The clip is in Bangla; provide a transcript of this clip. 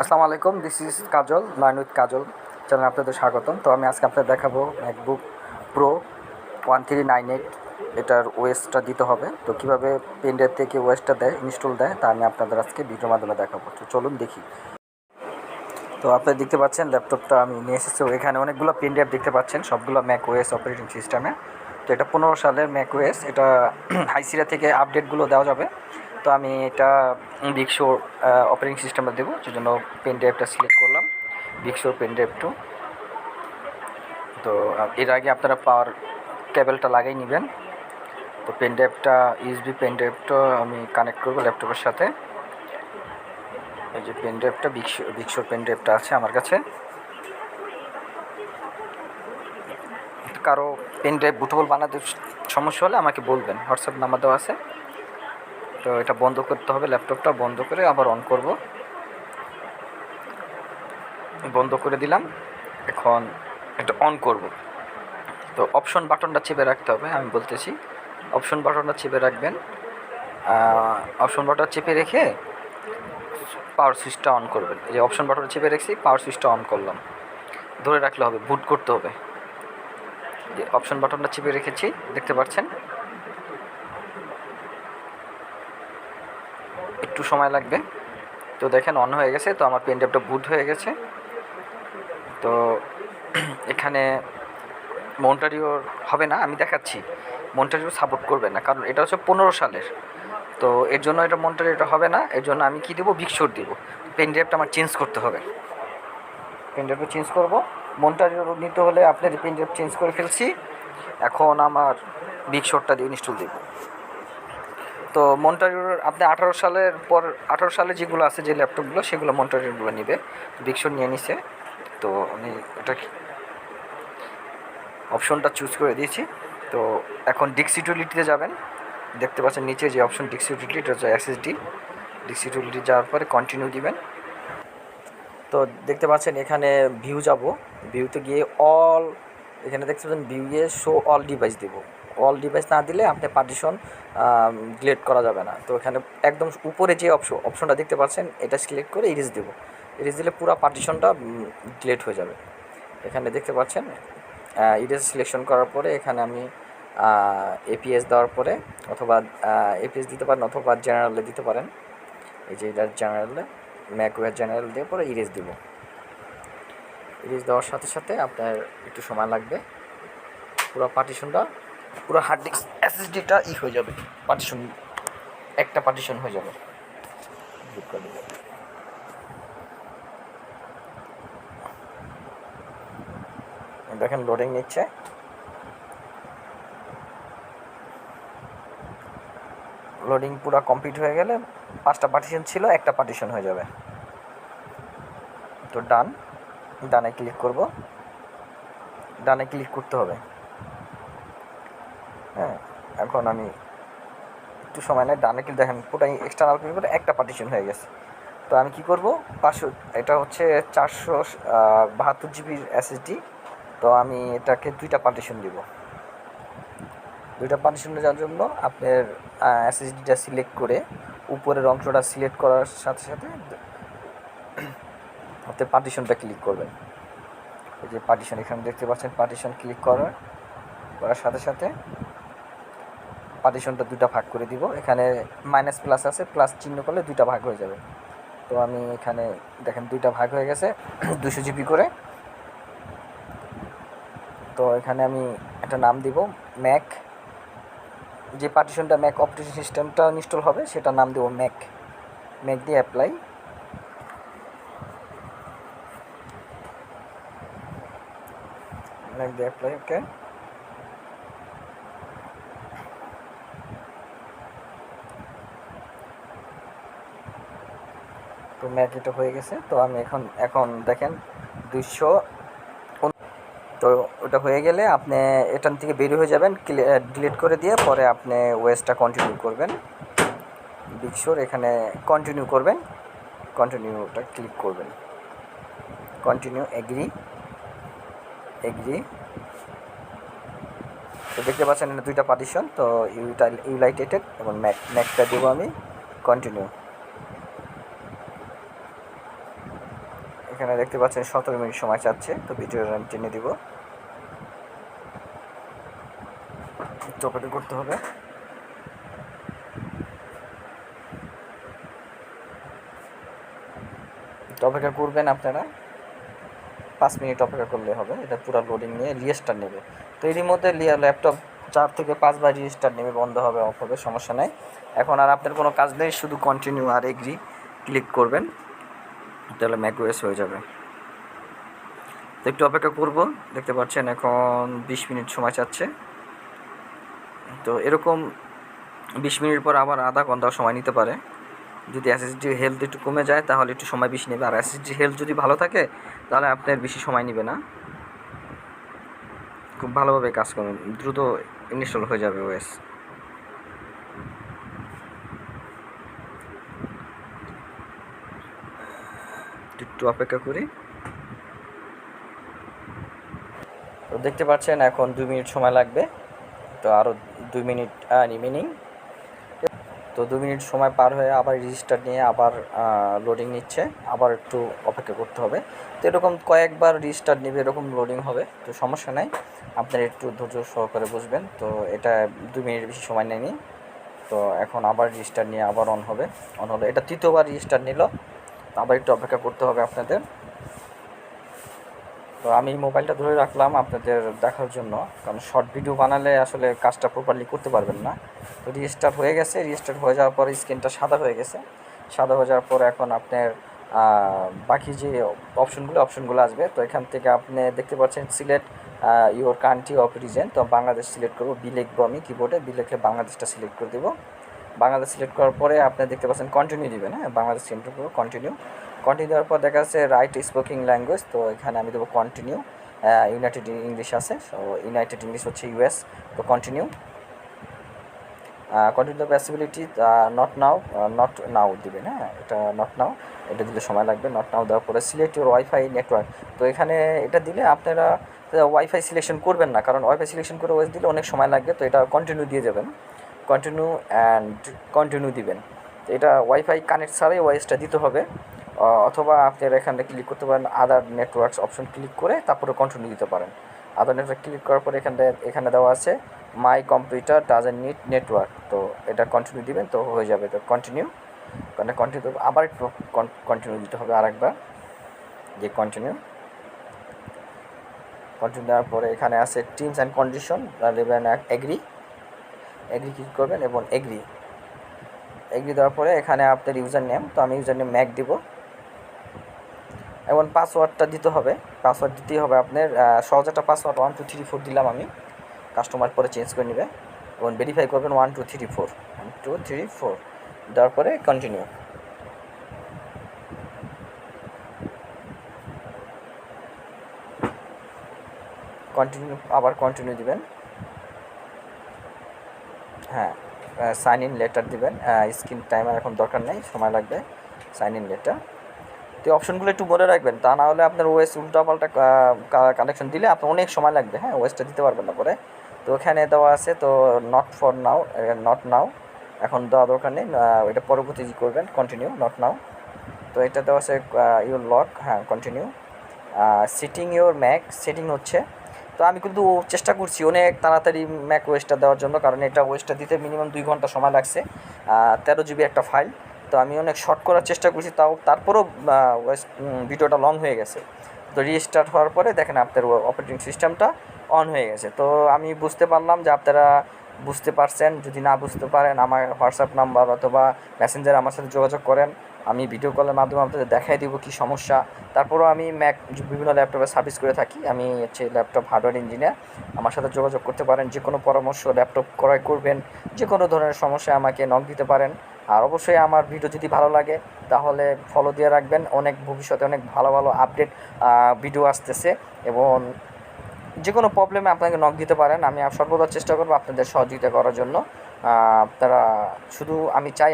আসসালামু আলাইকুম, this is Kajal, learn with Kajal চ্যানেলে আপনাদের স্বাগতম। তো আমি আজকে আপনাদের দেখাবো ম্যাকবুক প্রো 1398 এটার ওএসটা দিতে হবে। তো কীভাবে পেন ড্রাইভ থেকে ওএসটা দেয়, ইনস্টল দেয়, তা আমি আপনাদের আজকে ভিডিওর মাধ্যমে দেখাবো। তো চলুন দেখি। তো আপনারা দেখতে পাচ্ছেন ল্যাপটপটা আমি নিয়ে এসেছি। এখানে অনেকগুলো পেন ড্রাইভ দেখতে পাচ্ছেন, সবগুলো ম্যাক ওএস অপারেটিং সিস্টেমে। তো এটা 15 সালের ম্যাক ওএস, এটা হাইসিরা থেকে আপডেটগুলো দেওয়া যাবে। তো আমি এটা বিগ শো অপারেটিং সিস্টেমে দেবো, সেজন্য পেন ড্রাইভটা সিলেক্ট করলাম, বিগ শোর পেন ড্রাইভ 2। তো এর আগে আপনারা পাওয়ার কেবলটা লাগিয়ে নেবেন। তো পেন ড্রাইভটা ইউএসবি পেন ড্রাইভটা আমি কানেক্ট করবো ল্যাপটপের সাথে। এই যে পেন ড্রাইভটা বিগ শোর পেন ড্রাইভটা আছে আমার কাছে। কারো পেন ড্রাইভ বুটেবল বানাতে সমস্যা হলে আমাকে বলবেন, হোয়াটসঅ্যাপ নাম্বার দেওয়া আছে। তো এটা বন্ধ করতে হবে, ল্যাপটপটা বন্ধ করে আবার অন করব। বন্ধ করে দিলাম, এখন এটা অন করব। তো অপশন বাটনটা চেপে রাখতে হবে, আমি বলতেছি অপশন বাটনটা চেপে রাখবেন। অপশন বাটন চেপে রেখে পাওয়ার সুইচটা অন করবেন। এই যে অপশন বাটনটা চেপে রেখেছি, পাওয়ার সুইচটা অন করলাম। ধরে রাখলে হবে, বুট করতে হবে। যে অপশন বাটনটা চেপে রেখেছি, দেখতে পাচ্ছেন। একটু সময় লাগবে। তো দেখেন অন হয়ে গেছে। তো আমার পেন ড্রাইভটা বুট হয়ে গেছে। তো এখানে মন্টারিওর হবে না, আমি দেখাচ্ছি। মন্টারিও সাপোর্ট করবে না, কারণ এটা হচ্ছে 15 সালের। তো এর জন্য এটা মন্টারিওটা হবে না। এর জন্য আমি কি দেবো, বিগ শোর দেবো। পেন ড্রাইভটা আমার চেঞ্জ করতে হবে, পেন ড্রাইভটা চেঞ্জ করবো। মন্টারিও নিতে হলে আপনার পেন ড্রাইভ চেঞ্জ করে ফেলছি, এখন আমার বিগ শোরটা দিয়ে ইনস্টল দেবো। তো মন্টারিওর আপনি 18 সালের পর 18 সালে যেগুলো আছে, যে ল্যাপটপগুলো, সেগুলো মন্টারিওরগুলো নেবে। বিগ শোর নিয়ে নিছে। তো আমি এটা অপশনটা চুজ করে দিয়েছি। তো এখন ডিস্ক ইউটিলিটিতে যাবেন, দেখতে পাচ্ছেন নিচে যে অপশন ডিস্ক ইউটিলিটি, এটা হচ্ছে এসএসডি। ডিস্ক ইউটিলিটি যাওয়ার পরে কন্টিনিউ দিবেন। তো দেখতে পাচ্ছেন এখানে ভিউ যাব, ভিউতে গিয়ে অল, এখানে দেখতে পাচ্ছেন ভিউয়ে শো অল ডিভাইস দেব। অল ডিভাইস না দিলে আপনি পার্টিশন ডিলিট করা যাবে না। তো এখানে একদম উপরে যে অপশনটা দেখতে পাচ্ছেন, এটা সিলেক্ট করে ইরেজ দেব। ইরেজ দিলে পুরো পার্টিশনটা ডিলিট হয়ে যাবে। এখানে দেখতে পাচ্ছেন ইরেজ সিলেকশন করার পরে এখানে আমি এপিএস দেওয়ার পরে, অথবা এপিএস দিতে পারেন, অথবা জেনারেলে দিতে পারেন। এই যে এটা জেনারেলে, ম্যাকওয়্যার জেনারেল দিয়ে পরে ইরেজ দেব। ইরেজ দেওয়ার সাথে সাথে আপনার একটু সময় লাগবে। পুরো পার্টিশনটা, পুরো হার্ড ডিস্ক এসএসডিটা হয়ে যাবে, পার্টিশন, একটা পার্টিশন হয়ে যাবে। দেখেন লোডিং নিচ্ছে। লোডিং পুরো কমপ্লিট হয়ে গেলে 5টা পার্টিশন ছিল, একটা পার্টিশন হয়ে যাবে। তো ডানে ক্লিক করব। ডানে ক্লিক করতে হবে। হ্যাঁ, এখন আমি একটু সময় নেই, ডানে ক্লিক, দেখেন পুরো এক্সটার্নাল ক্লিক করে একটা পার্টিশন হয়ে গেছে। তো আমি কি করব, 500, এটা হচ্ছে 472 জিবির এসএসডি। তো আমি এটাকে 2টা পার্টিশন দিব। 2টা পার্টিশন দেওয়ার জন্য আপনার এসএসডিটা সিলেক্ট করে উপরের অংশটা সিলেক্ট করার সাথে সাথে আপনি পার্টিশনটা ক্লিক করবেন। এই যে পার্টিশন, এখানে দেখতে পাচ্ছেন পার্টিশন ক্লিক করার সাথে সাথে পার্টিশনটা 2টা ভাগ করে দিব। এখানে মাইনাস প্লাস আছে, প্লাস চিহ্ন করলে 2টা ভাগ হয়ে যাবে। তো আমি এখানে দেখেন 2টা ভাগ হয়ে গেছে 200 জিবি করে। তো এখানে আমি একটা নাম দিব ম্যাক, যে পার্টিশনটা ম্যাক অপারেটিং সিস্টেমটা ইনস্টল হবে সেটা নাম দেব ম্যাক। ম্যাক দিয়ে অ্যাপ্লাই। ম্যাক দিয়ে অ্যাপ্লাই, ওকে। তো ম্যাক এটা হয়ে গেছে। তো আমি এখন দেখেন 200। তো ওটা হয়ে গেলে আপনি এখান থেকে বেরিয়ে হয়ে যাবেন, ডিলিট করে দিয়ে পরে আপনি ওয়েসটা কন্টিনিউ করবেন। বিগ শোর এখানে কন্টিনিউ করবেন, কন্টিনিউটা ক্লিক করবেন, কন্টিনিউ, এগ্রি। তো দেখতে পাচ্ছেন এটা 2টা পার্টিশন। তো ইউনাইটেড এবং ম্যাকটা দেবো আমি, কন্টিনিউ। এখানে দেখতে পাচ্ছেন 17 মিনিট সময় চাচ্ছে, তো ভিডিওটা আমি টেনে দিব, একটু অপেক্ষা করতে হবে। একটু অপেক্ষা করবেন আপনারা, 5 মিনিট অপেক্ষা করলে হবে। এটা পুরো লোডিং নিয়ে রিস্টার্ট নেবে। তো এরই মধ্যে ল্যাপটপ 4 থেকে 5 বার রিস্টার্ট নেবে, বন্ধ হবে, অফ হবে, সমস্যা নাই। এখন আর আপনার কোনো কাজ নেই, শুধু কন্টিনিউ আর এগ্রি ক্লিক করবেন, তাহলে ম্যাকওএস হয়ে যাবে। তো একটু অপেক্ষা করব। দেখতে পাচ্ছেন এখন 20 মিনিট সময় চাচ্ছে। তো এরকম 20 মিনিট পর আবার আধা ঘন্টা সময় নিতে পারে। যদি এসএসডি হেলথ একটু কমে যায় তাহলে একটু সময় বেশি নেবে, আর এসএসডি হেলথ যদি ভালো থাকে তাহলে আপনার বেশি সময় নেবে না, খুব ভালোভাবে কাজ করুন, দ্রুত ইনস্টল হয়ে যাবে ওএস। একটু অপেক্ষা করি। তো দেখতে পাচ্ছেন এখন 2 মিনিট সময় লাগবে, তো আরও 2 মিনিট রিমেনিং। তো 2 মিনিট সময় পার হয়ে আবার রেজিস্টার নিয়ে আবার লোডিং নিচ্ছে, আবার একটু অপেক্ষা করতে হবে। তো এরকম কয়েকবার রেজিস্টার নেবে, এরকম লোডিং হবে, তো সমস্যা নাই, আপনারা একটু ধৈর্য সহকারে বুঝবেন। তো এটা 2 মিনিট বেশি সময় নেয়নি। তো এখন আবার রেজিস্টার নিয়ে আবার অন হবে, অন হলো, এটা তৃতীয়বার রেজিস্টার নিল, আবার একটু অপেক্ষা করতে হবে আপনাদের। তো আমি মোবাইলটা ধরে রাখলাম আপনাদের দেখার জন্য, কারণ শর্ট ভিডিও বানালে আসলে কাজটা প্রপারলি করতে পারবেন না। তো রিস্টার্ট হয়ে গেছে, রিস্টার্ট হয়ে যাওয়ার পরে স্ক্রিনটা সাদা হয়ে গেছে। সাদা হয়ে যাওয়ার পর এখন আপনার বাকি যে অপশনগুলো আসবে, তো এখান থেকে আপনি দেখতে পাচ্ছেন select your country of reason. তো বাংলাদেশ সিলেক্ট করবো, বি লিখবো, আমি কিবোর্ডে বি লিখলে বাংলাদেশটা সিলেক্ট করে দেবো। বাংলাদেশ সিলেক্ট করার পরে আপনি দেখতে পাচ্ছেন কন্টিনিউ দিবেন, হ্যাঁ, বাংলাদেশ সিলেক্ট করবো, কন্টিনিউ। কন্টিনিউ দেওয়ার পর দেখা যাচ্ছে রাইট স্পোকিং ল্যাঙ্গুয়েজ, তো এখানে আমি দেবো কন্টিনিউ। ইউনাইটেড ইংলিশ আছে, সো ইউনাইটেড ইংলিশ হচ্ছে ইউএস, তো continue. Continue the possibility not now দিবেন, হ্যাঁ, এটা নট নাও, এটা দিলে সময় লাগবে। নট নাও দেওয়ার পরে সিলেক্ট ইউর ওয়াইফাই নেটওয়ার্ক, তো এখানে এটা দিলে আপনারা ওয়াইফাই সিলেকশন করবেন না, কারণ ওয়াইফাই সিলেকশন করে ওয়েস দিলে অনেক সময় লাগবে, তো এটা কন্টিনিউ দিয়ে যাবেন, কন্টিনিউ অ্যান্ড কন্টিনিউ দিবেন। তো এটা ওয়াইফাই কানেক্ট ছাড়াই ওয়েসটা দিতে হবে, অথবা আপনারা এখানে ক্লিক করতে পারেন আদার নেটওয়ার্কস অপশন ক্লিক করে তারপরে কন্টিনিউ দিতে পারেন। আদার নেটওয়ার্ক ক্লিক করার পরে এখানে দেওয়া আছে my computer doesn't need network, তো এটা কন্টিনিউ দিবেন, তো হয়ে যাবে। তো কন্টিনিউ, মানে কন্টিনিউ আবার একটু কন্টিনিউ দিতে হবে আরেকবার, যে কন্টিনিউ দেওয়ার পরে এখানে আছে টিমস অ্যান্ড কন্ডিশন, দেবেন এগ্রি ক্লিক করবেন এবং এগ্রি দেওয়ার পরে এখানে আপনার ইউজার নেম, তো আমি ইউজার নেম ম্যাক দিব, এবং পাসওয়ার্ডটা দিতে হবে, পাসওয়ার্ড দিতেই হবে আপনার, সহজ একটা পাসওয়ার্ড 1 2 3 4 দিলাম আমি, কাস্টমার পরে চেঞ্জ করে নেবে, এবং ভেরিফাই করবেন 1 2 3 4 1 2 3 4 দেওয়ার পরে কন্টিনিউ। আবার কন্টিনিউ দিবেন, হ্যাঁ, সাইন ইন লেটার দিবেন, স্ক্রিন টাইমার এখন দরকার নেই, সময় লাগবে, সাইন ইন লেটার। তো অপশনগুলো একটু বলে রাখবেন, তা না হলে আপনার ওএস উল্টাপাল্টা কানেকশন দিলে আপনার অনেক সময় লাগবে, হ্যাঁ, ওএসটা দিতে পারবেন না পরে। তো এখানে দেওয়া আছে, তো নট নাও এখন দেওয়া দরকার নেই, এটা পরবর্তী করবেন, কন্টিনিউ, নট নাও। তো এটা দেওয়া আছে ইউর লক, হ্যাঁ, continue. Setting your Mac setting হচ্ছে, তো আমি কিন্তু চেষ্টা করছি অনেক তাড়াতাড়ি ম্যাক ওয়েসটা দেওয়ার জন্য, কারণ এটা ওয়েসটা দিতে মিনিমাম 2 ঘন্টা সময় লাগছে, 13 জিবি একটা ফাইল, তো আমি অনেক শর্ট করার চেষ্টা করছি, তারপরেও ভিডিওটা লং হয়ে গেছে। তো রিস্টার্ট হওয়ার পরে দেখেন আপনার অপারেটিং সিস্টেমটা অন হয়ে গেছে। তো আমি বুঝতে পারলাম যে আপনারা বুঝতে পারছেন, যদি না বুঝতে পারেন আমার হোয়াটসঅ্যাপ নাম্বার অথবা মেসেঞ্জারে আমার সাথে যোগাযোগ করেন, আমি ভিডিও কলের মাধ্যমে আপনাদের দেখাই দেবো কী সমস্যা। তারপরেও আমি বিভিন্ন ল্যাপটপে সার্ভিস করে থাকি, আমি হচ্ছে ল্যাপটপ হার্ডওয়্যার ইঞ্জিনিয়ার, আমার সাথে যোগাযোগ করতে পারেন, যে কোনো পরামর্শ ল্যাপটপ ক্রয় করবেন, যে কোনো ধরনের সমস্যা আমাকে নক দিতে পারেন। আর অবশ্যই আমার ভিডিও যদি ভালো লাগে তাহলে ফলো দিয়ে রাখবেন, অনেক ভবিষ্যতে অনেক ভালো ভালো আপডেট ভিডিও আসতেছে, এবং যে কোনো প্রবলেমে আপনাকে নক দিতে পারেন, আমি সর্বদা চেষ্টা করবো আপনাদের সহযোগিতা করার জন্য। আপনারা শুধু, আমি চাই